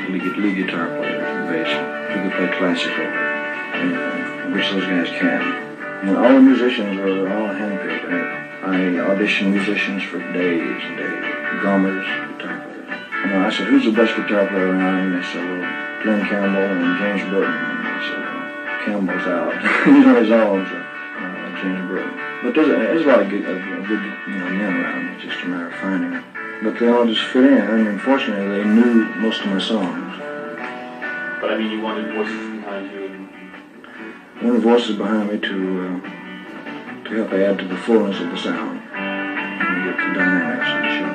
lead guitar players and bass who could play classical, which those guys can. And all the musicians were all handpicked. I auditioned musicians for days and days, drummers, guitar players. I said, who's the best guitar player around? And they said, well, Glenn Campbell and James Burton. And I said, well, Campbell's out. He's on his own, so James Burton. But there's a lot of good men around. It's just a matter of finding them. But they all just fit in. I mean, fortunately, they knew most of my songs. But I mean, you wanted voices behind you. I wanted voices behind me to help add to the fullness of the sound and get the dynamics of the show.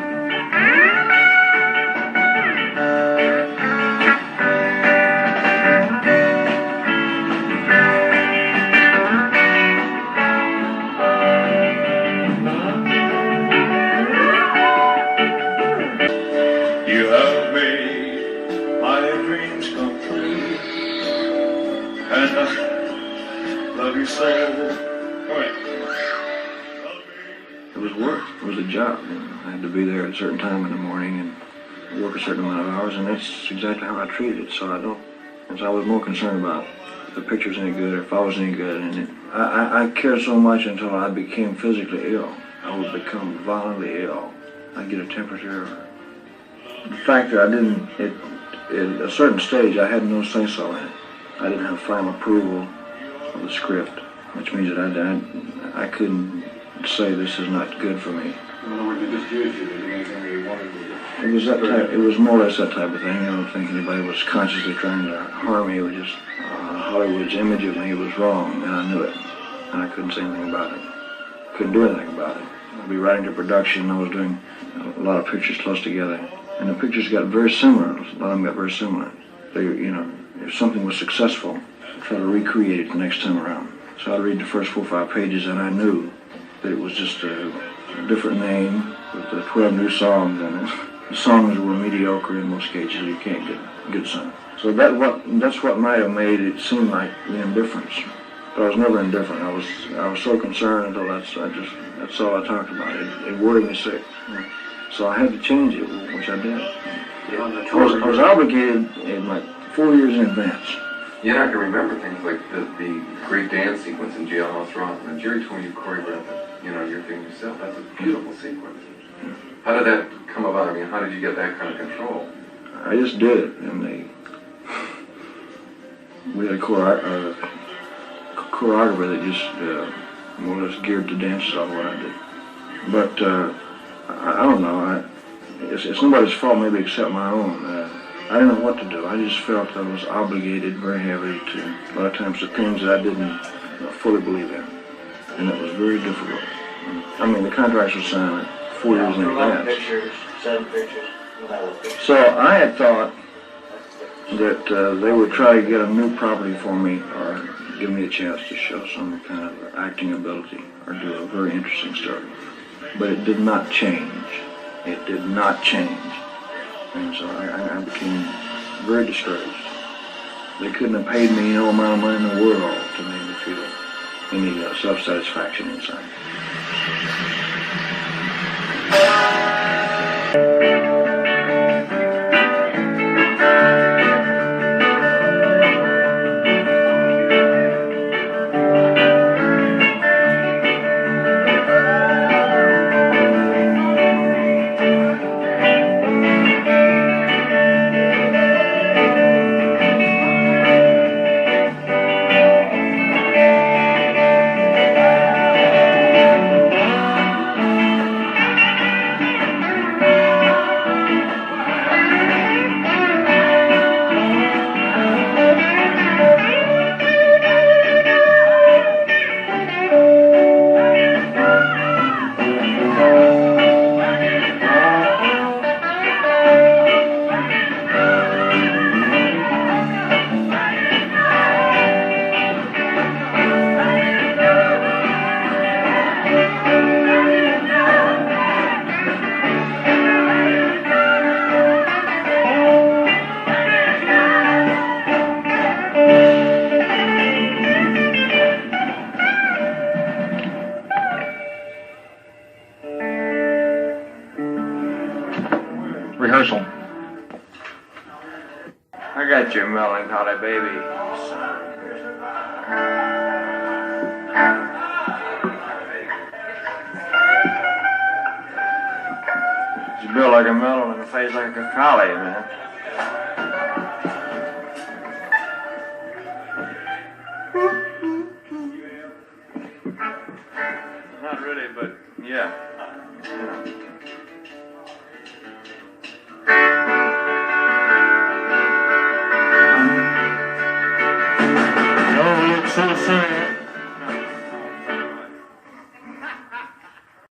You have made my dreams come true, and I love you so. It was work. It was a job. I had to be there at a certain time in the morning and work a certain amount of hours, and that's exactly how I treated it. So I was more concerned about if the picture was any good or if I was any good. And I cared so much until I became physically ill. I would become violently ill. I'd get a temperature. The fact that I didn't, at a certain stage, I had no say-so in it. I didn't have final approval of the script, which means that I couldn't say this is not good for me. In other words, they just used you. They did anything they wanted to do. It was that type. It was more or less that type of thing. I don't think anybody was consciously trying to harm me. It was just Hollywood's image of me was wrong, and I knew it, and I couldn't say anything about it. Couldn't do anything about it. I'd be writing to production. I was doing a lot of pictures close together, and the pictures got very similar. A lot of them got very similar. They, if something was successful, I'd try to recreate it the next time around. So I'd read the first 4 or 5 pages, and I knew that it was just a different name with the 12 new songs in it. The songs were mediocre in most cases. You can't get good songs. So that's what might have made it seem like the indifference. But I was never indifferent. I was so concerned until that's all I talked about. It worried me sick. So I had to change it, which I did. I was obligated in like 4 years in advance. You're not going to remember things like the great dance sequence in Jailhouse Rock. And Jerry told me you choreographed it. Your thing yourself. That's a beautiful sequence. How did that come about? I mean, how did you get that kind of control? I just did it, and we had a choreographer that just more or less geared the dances off what I did. But I don't know. It's nobody's fault, maybe except my own. I didn't know what to do. I just felt I was obligated very heavily to a lot of times to things that I didn't fully believe in, and it was very difficult. I mean, the contracts were signed 4 years in advance. Pictures, 7 pictures. So I had thought that they would try to get a new property for me or give me a chance to show some kind of acting ability or do a very interesting story. But it did not change. It did not change. And so I became very discouraged. They couldn't have paid me no amount of money in the world to make me feel any self-satisfaction inside. I got your melancholy baby, son. She's built like a melon and a face like a collie, man. Not really, but yeah.